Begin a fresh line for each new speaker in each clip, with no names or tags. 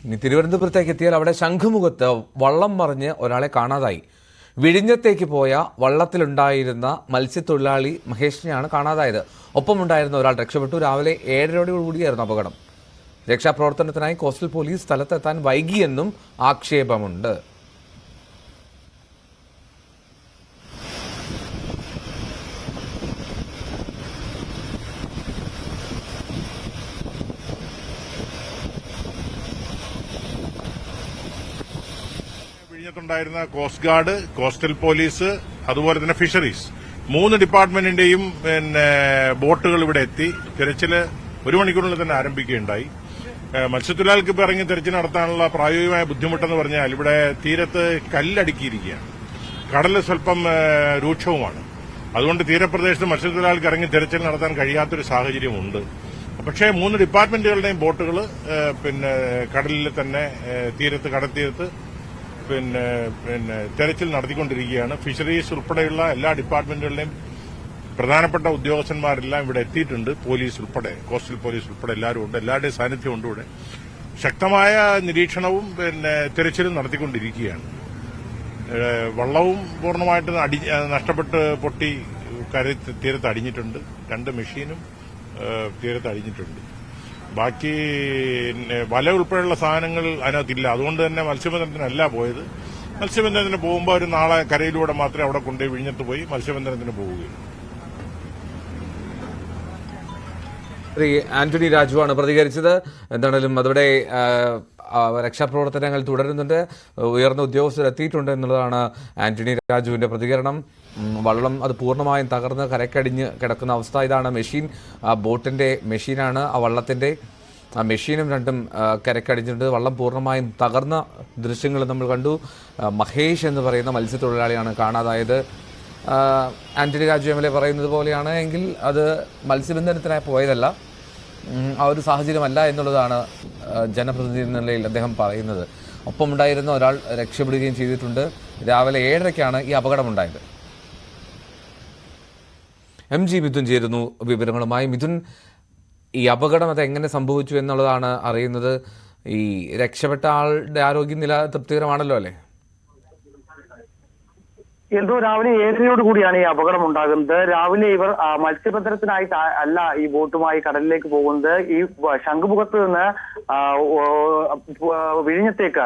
ഇനി തിരുവനന്തപുരത്തേക്ക് എത്തിയാൽ അവിടെ ശംഖുമുഖത്ത് വള്ളം മറിഞ്ഞ് ഒരാളെ കാണാതായി. വിഴിഞ്ഞത്തേക്ക് പോയ വള്ളത്തിലുണ്ടായിരുന്ന മത്സ്യത്തൊഴിലാളി മഹേഷിനെയാണ് കാണാതായത്. ഒപ്പമുണ്ടായിരുന്ന ഒരാൾ രക്ഷപ്പെട്ടു. രാവിലെ 7:30 അപകടം. രക്ഷാപ്രവർത്തനത്തിനായി കോസ്റ്റൽ പോലീസ് സ്ഥലത്തെത്താൻ വൈകിയെന്നും ആക്ഷേപമുണ്ട്.
വിഴിഞ്ഞത്തുണ്ടായിരുന്ന കോസ്റ്റ് ഗാർഡ്, കോസ്റ്റൽ പോലീസ്, അതുപോലെ തന്നെ ഫിഷറീസ് 3 ഡിപ്പാർട്ട്മെന്റിന്റെയും ബോട്ടുകൾ ഇവിടെ എത്തി തിരച്ചില് 1 മണിക്കൂറിനുള്ളിൽ തന്നെ ആരംഭിക്കുകയുണ്ടായി. മത്സ്യത്തൊഴിലാളികൾക്ക് ഇപ്പോൾ ഇറങ്ങി തിരച്ചിൽ നടത്താനുള്ള പ്രായോഗികമായ ബുദ്ധിമുട്ടെന്ന് പറഞ്ഞാൽ ഇവിടെ തീരത്ത് കല്ലടുക്കിയിരിക്കുകയാണ്. കടൽ സ്വല്പം രൂക്ഷവുമാണ്. അതുകൊണ്ട് തീരപ്രദേശത്ത് മത്സ്യത്തൊഴിലാളികൾക്ക് ഇറങ്ങി തിരച്ചിൽ നടത്താൻ കഴിയാത്തൊരു സാഹചര്യമുണ്ട്. പക്ഷേ 3 ഡിപ്പാർട്ട്മെന്റുകളുടെയും ബോട്ടുകൾ കടലിൽ തന്നെ കടൽത്തീരത്ത് തെരച്ചിൽ നടത്തിക്കൊണ്ടിരിക്കുകയാണ്. ഫിഷറീസ് ഉൾപ്പെടെയുള്ള എല്ലാ ഡിപ്പാർട്ട്മെന്റുകളുടെയും പ്രധാനപ്പെട്ട ഉദ്യോഗസ്ഥന്മാരെല്ലാം ഇവിടെ എത്തിയിട്ടുണ്ട്. പോലീസ് ഉൾപ്പെടെ, കോസ്റ്റൽ പോലീസ് ഉൾപ്പെടെ എല്ലാവരും ഉണ്ട്. എല്ലാവരുടെയും സാന്നിധ്യമുണ്ട് ഇവിടെ. ശക്തമായ നിരീക്ഷണവും തെരച്ചിലും നടത്തിക്കൊണ്ടിരിക്കുകയാണ്. വള്ളവും പൂർണ്ണമായിട്ട് നഷ്ടപ്പെട്ട് പൊട്ടി തീരത്ത് അടിഞ്ഞിട്ടുണ്ട്. 2 മെഷീനും തീരത്ത് അടിഞ്ഞിട്ടുണ്ട്. ബാക്കി വല ഉൾപ്പെടെയുള്ള സാധനങ്ങൾ അതിനകത്തില്ല. അതുകൊണ്ട് തന്നെ മത്സ്യബന്ധനത്തിനല്ല പോയത്. മത്സ്യബന്ധനത്തിന് പോകുമ്പോൾ ഒരു നാളെ കരയിലൂടെ മാത്രമേ അവിടെ കൊണ്ടുപോയി വിഴിഞ്ഞത്ത് പോയി മത്സ്യബന്ധനത്തിന് പോവുകയുള്ളൂ.
ശ്രീ ആന്റണി രാജുവാണ് പ്രതികരിച്ചത്. എന്താണെങ്കിലും അതോടെ രക്ഷാപ്രവർത്തനങ്ങൾ തുടരുന്നുണ്ട്. ഉയർന്ന ഉദ്യോഗസ്ഥർ എത്തിയിട്ടുണ്ട് എന്നുള്ളതാണ് ആന്റണി രാജുവിന്റെ പ്രതികരണം. വള്ളം അത് പൂർണ്ണമായും തകർന്ന് കരക്കടിഞ്ഞ് കിടക്കുന്ന അവസ്ഥ. ഇതാണ് മെഷീൻ, ബോട്ടിന്റെ മെഷീനാണ്. ആ വള്ളത്തിന്റെ മെഷീനും രണ്ടും കരക്കടിഞ്ഞിട്ടുണ്ട്. വള്ളം പൂർണ്ണമായും തകർന്ന ദൃശ്യങ്ങൾ നമ്മൾ കണ്ടു. മഹേഷ് എന്ന് പറയുന്ന മത്സ്യത്തൊഴിലാളിയാണ് കാണാതായത്. Antony Raju M L A പറയുന്നത് പോലെയാണ് എങ്കിൽ അത് മത്സ്യബന്ധനത്തിനായി പോയതല്ല, ആ ഒരു സാഹചര്യമല്ല എന്നുള്ളതാണ് ജനപ്രതിനിധി എന്ന നിലയിൽ അദ്ദേഹം പറയുന്നത്. ഒപ്പമുണ്ടായിരുന്ന ഒരാൾ രക്ഷപ്പെടുകയും ചെയ്തിട്ടുണ്ട്. രാവിലെ 7:30 ഈ അപകടമുണ്ടായത്. MG മിഥുൻ ചേരുന്നു വിവരങ്ങളുമായി. മിഥുൻ, ഈ അപകടം അത് എങ്ങനെ സംഭവിച്ചു എന്നുള്ളതാണ് അറിയുന്നത്. ഈ രക്ഷപ്പെട്ട ആളുടെ ആരോഗ്യനില തൃപ്തികരമാണല്ലോ അല്ലേ?
എന്തോ രാവിലെ 7:30 കൂടിയാണ് ഈ അപകടം ഉണ്ടാകുന്നത്. രാവിലെ ഇവർ മത്സ്യബന്ധനത്തിനായിട്ട് അല്ല ഈ ബോട്ടുമായി കടലിലേക്ക് പോകുന്നത്. ഈ ശംഖുമുഖത്ത് നിന്ന് വിഴിഞ്ഞത്തേക്ക്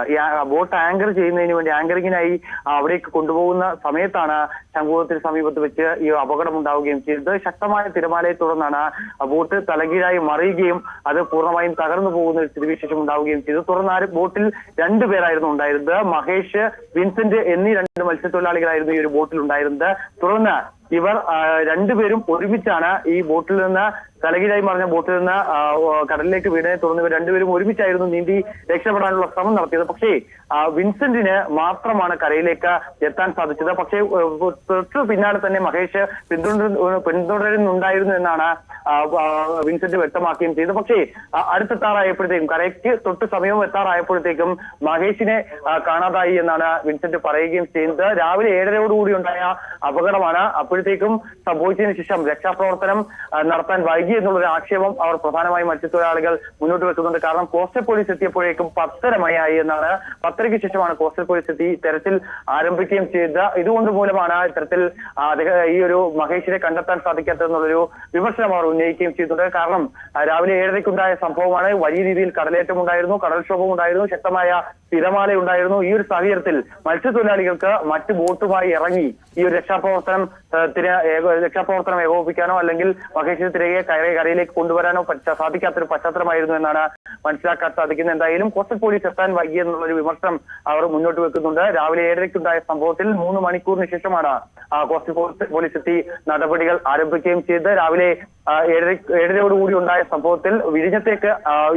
ബോട്ട് ആങ്കർ ചെയ്യുന്നതിന് വേണ്ടി ആങ്കറിങ്ങിനായി അവിടേക്ക് കൊണ്ടുപോകുന്ന സമയത്താണ് ശംഖുമുഖത്തിന് സമീപത്ത് വെച്ച് ഈ അപകടം ഉണ്ടാവുകയും ചെയ്തത്. ശക്തമായ തിരമാലയെ തുടർന്നാണ് ബോട്ട് തലകീഴായി മറിയുകയും അത് പൂർണ്ണമായും തകർന്നു പോകുന്ന ഒരു സ്ഥിതിവിശേഷം ഉണ്ടാവുകയും ചെയ്തു. തുടർന്ന് ബോട്ടിൽ 2 പേരായിരുന്നു ഉണ്ടായിരുന്നത്. മഹേഷ്, വിൻസെന്റ് എന്നീ 2 മത്സ്യത്തൊഴിലാളികളായിരുന്നു ഈ ഒരു ബോട്ടിൽ ഉണ്ടായിരുന്നത്. തുടർന്ന് ഇവർ 2 പേരും ഒരുമിച്ചാണ് ഈ ബോട്ടിൽ നിന്ന് തലകീഴായി മറിഞ്ഞ ബോട്ടിൽ നിന്ന് കടലിലേക്ക് വീണതിനെ തുടർന്ന് ഇവർ 2 പേരും ഒരുമിച്ചായിരുന്നു നീന്തി രക്ഷപ്പെടാനുള്ള ശ്രമം നടത്തിയത്. പക്ഷേ വിൻസെന്റിന് മാത്രമാണ് കരയിലേക്ക് എത്താൻ സാധിച്ചത്. പക്ഷേ തൊട്ടു പിന്നാലെ തന്നെ മഹേഷ് പിന്തുടരുന്നുണ്ടായിരുന്നു എന്നാണ് വിൻസെന്റ് വ്യക്തമാക്കുകയും ചെയ്തത്. പക്ഷേ അടുത്തെത്താറായപ്പോഴത്തേക്കും, കരയ്ക്ക് തൊട്ട് സമയവും എത്താറായപ്പോഴത്തേക്കും മഹേഷിനെ കാണാതായി എന്നാണ് വിൻസെന്റ് പറയുകയും ചെയ്യുന്നത്. രാവിലെ 7:30 ഉണ്ടായ അപകടമാണ്. അപ്പോഴത്തേക്കും സംഭവിച്ചതിന് ശേഷം രക്ഷാപ്രവർത്തനം നടത്താൻ വൈകി എന്നുള്ളൊരു ആക്ഷേപം അവർ പ്രധാനമായും മത്സ്യത്തൊഴിലാളികൾ മുന്നോട്ട് വെക്കുന്നുണ്ട്. കാരണം കോസ്റ്റൽ പോലീസ് എത്തിയപ്പോഴേക്കും 10:30 എന്നാണ്. 10:30 ശേഷമാണ് കോസ്റ്റൽ പോലീസ് എത്തി തെരച്ചിൽ ആരംഭിക്കുകയും ചെയ്തത്. ഇതുകൊണ്ട് മൂലമാണ് ഇത്തരത്തിൽ ഈ ഒരു മഹേഷിനെ കണ്ടെത്താൻ സാധിക്കാത്തതെന്നുള്ളൊരു വിമർശനം അവർ ഉന്നയിക്കുകയും ചെയ്തിട്ടുണ്ട്. കാരണം രാവിലെ 7:30 ഉണ്ടായ സംഭവമാണ്. വലിയ രീതിയിൽ കടലേറ്റം ഉണ്ടായിരുന്നു, കടൽക്ഷോഭം ഉണ്ടായിരുന്നു, ശക്തമായ തിരമാല ഉണ്ടായിരുന്നു. ഈ ഒരു സാഹചര്യത്തിൽ മത്സ്യത്തൊഴിലാളികൾക്ക് മറ്റ് ബോട്ടുമായി ഇറങ്ങി ഈ ഒരു രക്ഷാപ്രവർത്തനം ഏകോപിപ്പിക്കാനോ അല്ലെങ്കിൽ മഹേഷിനെ തിരികെ കരയിലേക്ക് കൊണ്ടുവരാനോ സാധിക്കാത്തൊരു പശ്ചാത്തലമായിരുന്നു എന്നാണ് മനസ്സിലാക്കാൻ സാധിക്കുന്നത്. എന്തായാലും കോസ്റ്റൽ പോലീസ് എത്താൻ വൈകി എന്നുള്ളൊരു വിമർശനം അവർ മുന്നോട്ട് വെക്കുന്നുണ്ട്. രാവിലെ 7:30 ഉണ്ടായ സംഭവത്തിൽ 3 മണിക്കൂറിന് ശേഷമാണ് കോസ്റ്റൽ പോലീസ് എത്തി നടപടികൾ ആരംഭിക്കുകയും ചെയ്തത്. രാവിലെ 7:30 ഉണ്ടായ സംഭവത്തിൽ വിഴിഞ്ഞത്തേക്ക്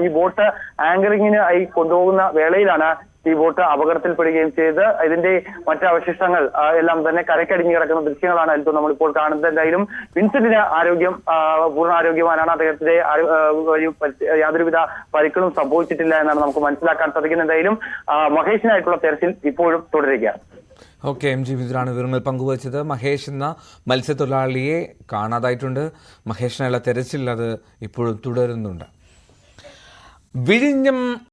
ഈ ബോട്ട് ആങ്കറിങ്ങിന് ആയി കൊണ്ടുപോകുന്ന വേളയിലാണ് ഈ ബോട്ട് അപകടത്തിൽപ്പെടുകയും ചെയ്ത് ഇതിന്റെ മറ്റ് അവശിഷ്ടങ്ങൾ എല്ലാം തന്നെ കരക്കടിഞ്ഞു കിടക്കുന്ന ദൃശ്യങ്ങളാണ് ഇപ്പോൾ നമ്മളിപ്പോൾ കാണുന്നത്. എന്തായാലും വിൻസെന്റിന് പൂർണ്ണ ആരോഗ്യവാനാണ്. അദ്ദേഹത്തിന്റെ യാതൊരുവിധ പരിക്കുകളും സംഭവിച്ചിട്ടില്ല എന്നാണ് നമുക്ക് മനസ്സിലാക്കാൻ സാധിക്കുന്നത്. എന്തായാലും മഹേഷിനായിട്ടുള്ള തെരച്ചിൽ ഇപ്പോഴും തുടരുകയാണ്.
ഓക്കെ, MG മിഥുനാണ് വിവരങ്ങൾ പങ്കുവച്ചത്. മഹേഷ് എന്ന മത്സ്യത്തൊഴിലാളിയെ കാണാതായിട്ടുണ്ട്. മഹേഷിനായുള്ള തെരച്ചിൽ അത് ഇപ്പോഴും തുടരുന്നുണ്ട്. വിഴിഞ്ഞം